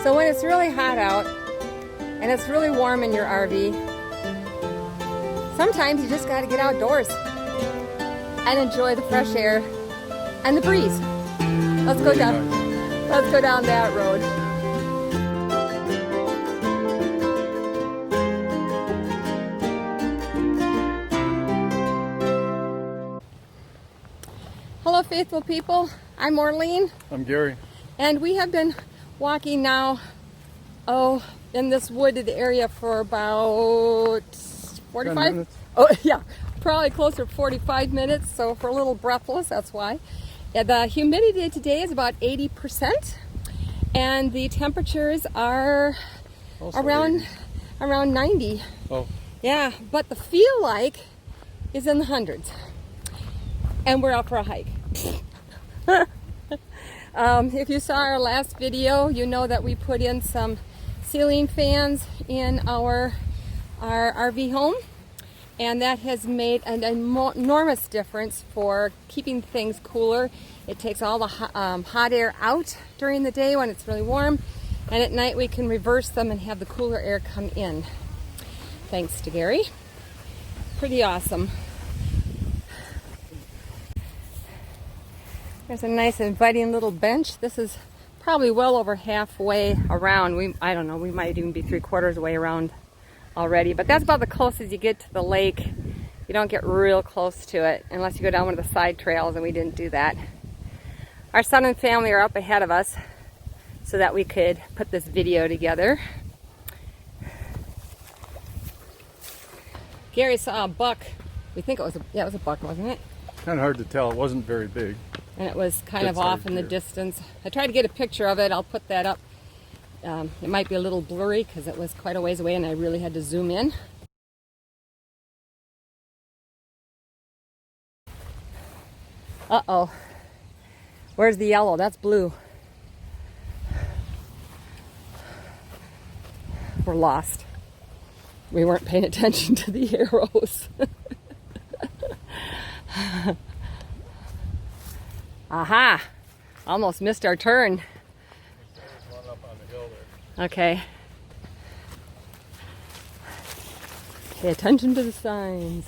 So when it's really hot out and it's really warm in your RV, sometimes you just got to get outdoors and enjoy the fresh air and the breeze. Let's go down. Let's go down that road. Hello, faithful people. I'm Orlene. I'm Gary. And we have been walking now, in this wooded area for about 45 minutes. Oh, yeah, probably closer to 45 minutes. So we're a little breathless, that's why. Yeah, the humidity today is about 80%, and the temperatures are Also around 90. Oh, Yeah, but the feel like is in the hundreds. And we're out for a hike. If you saw our last video, you know that we put in some ceiling fans in our RV home, and that has made an enormous difference for keeping things cooler. It takes all the hot air out during the day when it's really warm, and at night we can reverse them and have the cooler air come in. Thanks to Gary. Pretty awesome. There's a nice inviting little bench. This is probably well over halfway around. I don't know, we might even be 3/4 way around already, but that's about the closest you get to the lake. You don't get real close to it unless you go down one of the side trails, and we didn't do that. Our son and family are up ahead of us so that we could put this video together. Gary saw a buck. We think it was a buck, wasn't it? kind of hard to tell. It wasn't very big. And it was kind of off in the distance. I tried to get a picture of it. I'll put that up. It might be a little blurry because it was quite a ways away and I really had to zoom in. Uh-oh. Where's the yellow? That's blue. We're lost. We weren't paying attention to the arrows. Aha! Almost missed our turn. There's one up on the hill there. Okay. Pay attention to the signs.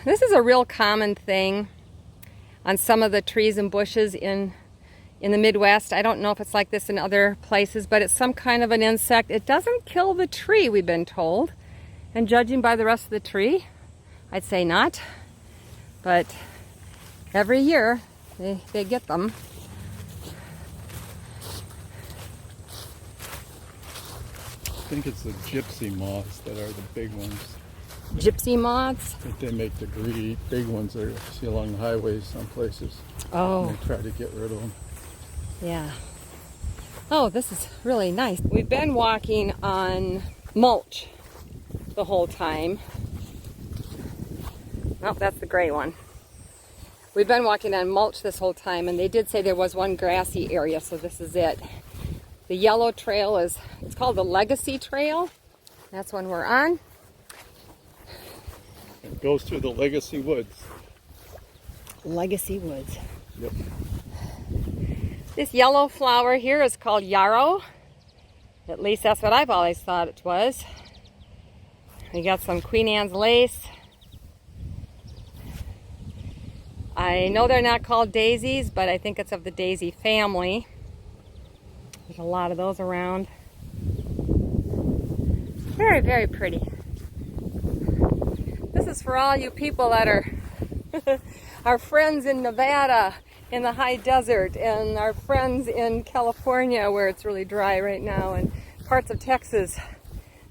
This is a real common thing on some of the trees and bushes in the Midwest. I don't know if it's like this in other places, but it's some kind of an insect. It doesn't kill the tree, we've been told. And judging by the rest of the tree, I'd say not. But every year they get them. I think it's the gypsy moths that are the big ones. Gypsy moths? I think they make the greedy big ones that you see along the highways some places. Oh. And they try to get rid of them. Yeah. Oh, this is really nice. We've been walking on mulch the whole time. Oh, that's the gray one. We've been walking on mulch this whole time, and they did say there was one grassy area, so this is it. The yellow trail it's called the Legacy Trail. That's one we're on. It goes through the Legacy Woods. Legacy Woods. Yep. This yellow flower here is called yarrow. At least that's what I've always thought it was. We got some Queen Anne's lace. I know they're not called daisies, but I think it's of the daisy family. There's a lot of those around. Very, very pretty. This is for all you people that are our friends in Nevada, in the high desert, and our friends in California where it's really dry right now, and parts of Texas.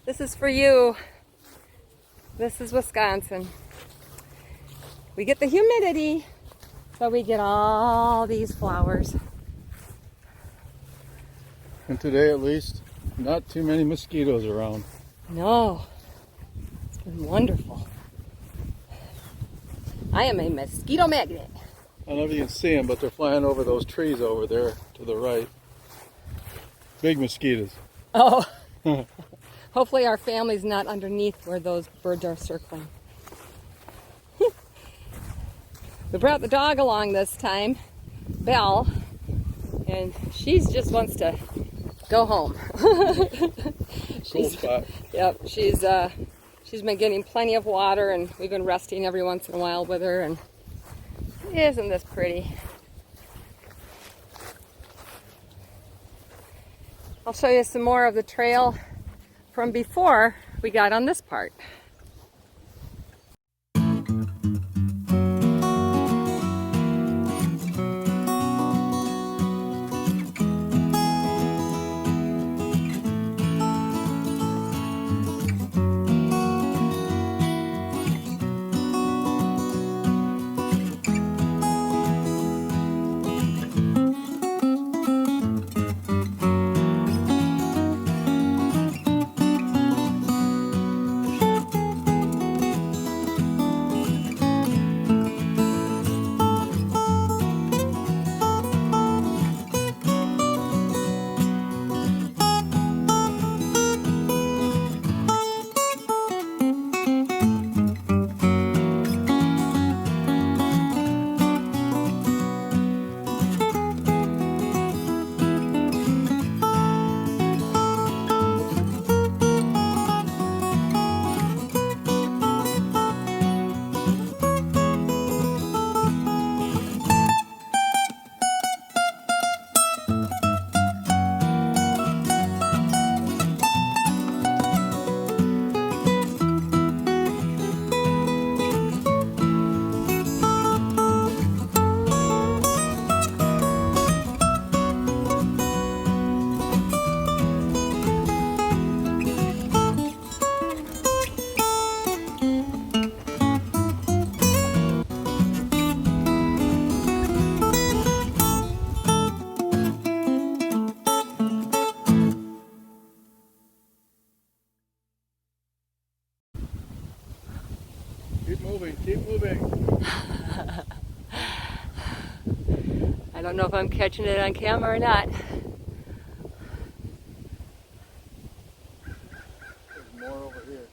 This is for you. This is Wisconsin. We get the humidity, so we get all these flowers. And today at least, not too many mosquitoes around. No, it's been wonderful. I am a mosquito magnet. I don't know if you can see them, but they're flying over those trees over there to the right. Big mosquitoes. Oh, hopefully our family's not underneath where those birds are circling. We brought the dog along this time, Belle, and she just wants to go home. Cool spot. Yep, she's been getting plenty of water, and we've been resting every once in a while with her, and isn't this pretty? I'll show you some more of the trail from before we got on this part. Keep moving. I don't know if I'm catching it on camera or not. There's more over here.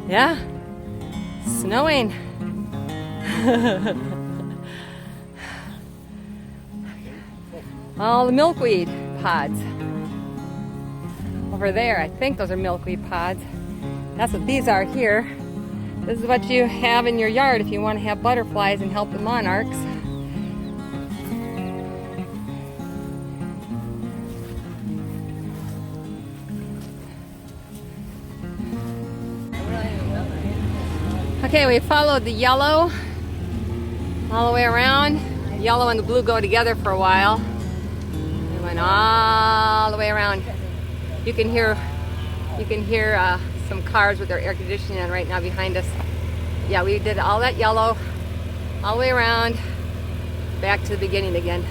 Yeah, snowing. All the milkweed pods over there. I think those are milkweed pods. That's what these are here. This is what you have in your yard if you want to have butterflies and help the monarchs. Okay, we followed the yellow all the way around. The yellow and the blue go together for a while. We went all the way around. You can hear some cars with their air conditioning on right now behind us. Yeah, we did all that yellow, all the way around, back to the beginning again.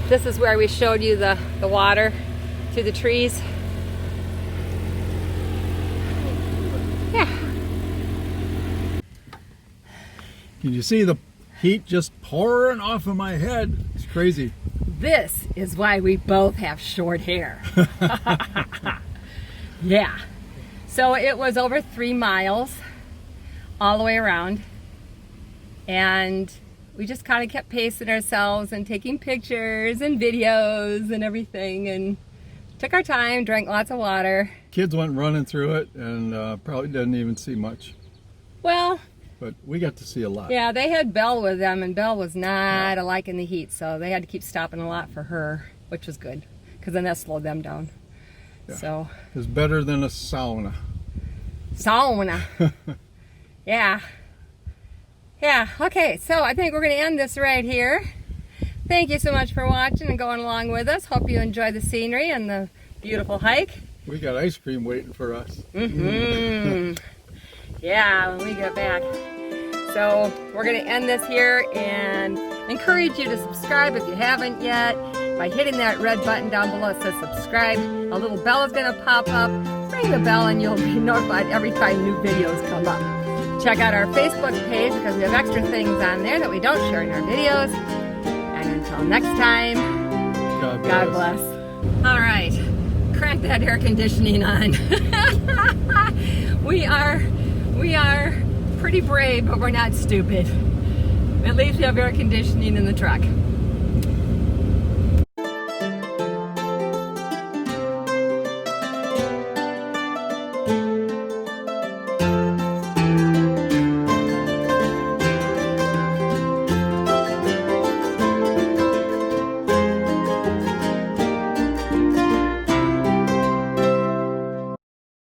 This is where we showed you the water through the trees. Yeah. Can you see the heat just pouring off of my head? It's crazy. This is why we both have short hair. Yeah. So it was over 3 miles all the way around. And we just kind of kept pacing ourselves and taking pictures and videos and everything, and took our time, drank lots of water. Kids went running through it and probably didn't even see much. Well, but we got to see a lot. Yeah, they had Belle with them, and Belle was not liking the heat, so they had to keep stopping a lot for her, which was good, because then that slowed them down. Yeah. So it's better than a sauna. Sauna. Yeah. Yeah, okay, so I think we're going to end this right here. Thank you so much for watching and going along with us. Hope you enjoy the scenery and the beautiful hike. We got ice cream waiting for us. Mm-hmm. Yeah, when we get back. So we're going to end this here and encourage you to subscribe if you haven't yet by hitting that red button down below that says subscribe. A little bell is going to pop up. Ring the bell and you'll be notified every time new videos come up. Check out our Facebook page because we have extra things on there that we don't share in our videos. And until next time, God bless. All right, crank that air conditioning on. We are pretty brave, but we're not stupid. At least we have air conditioning in the truck.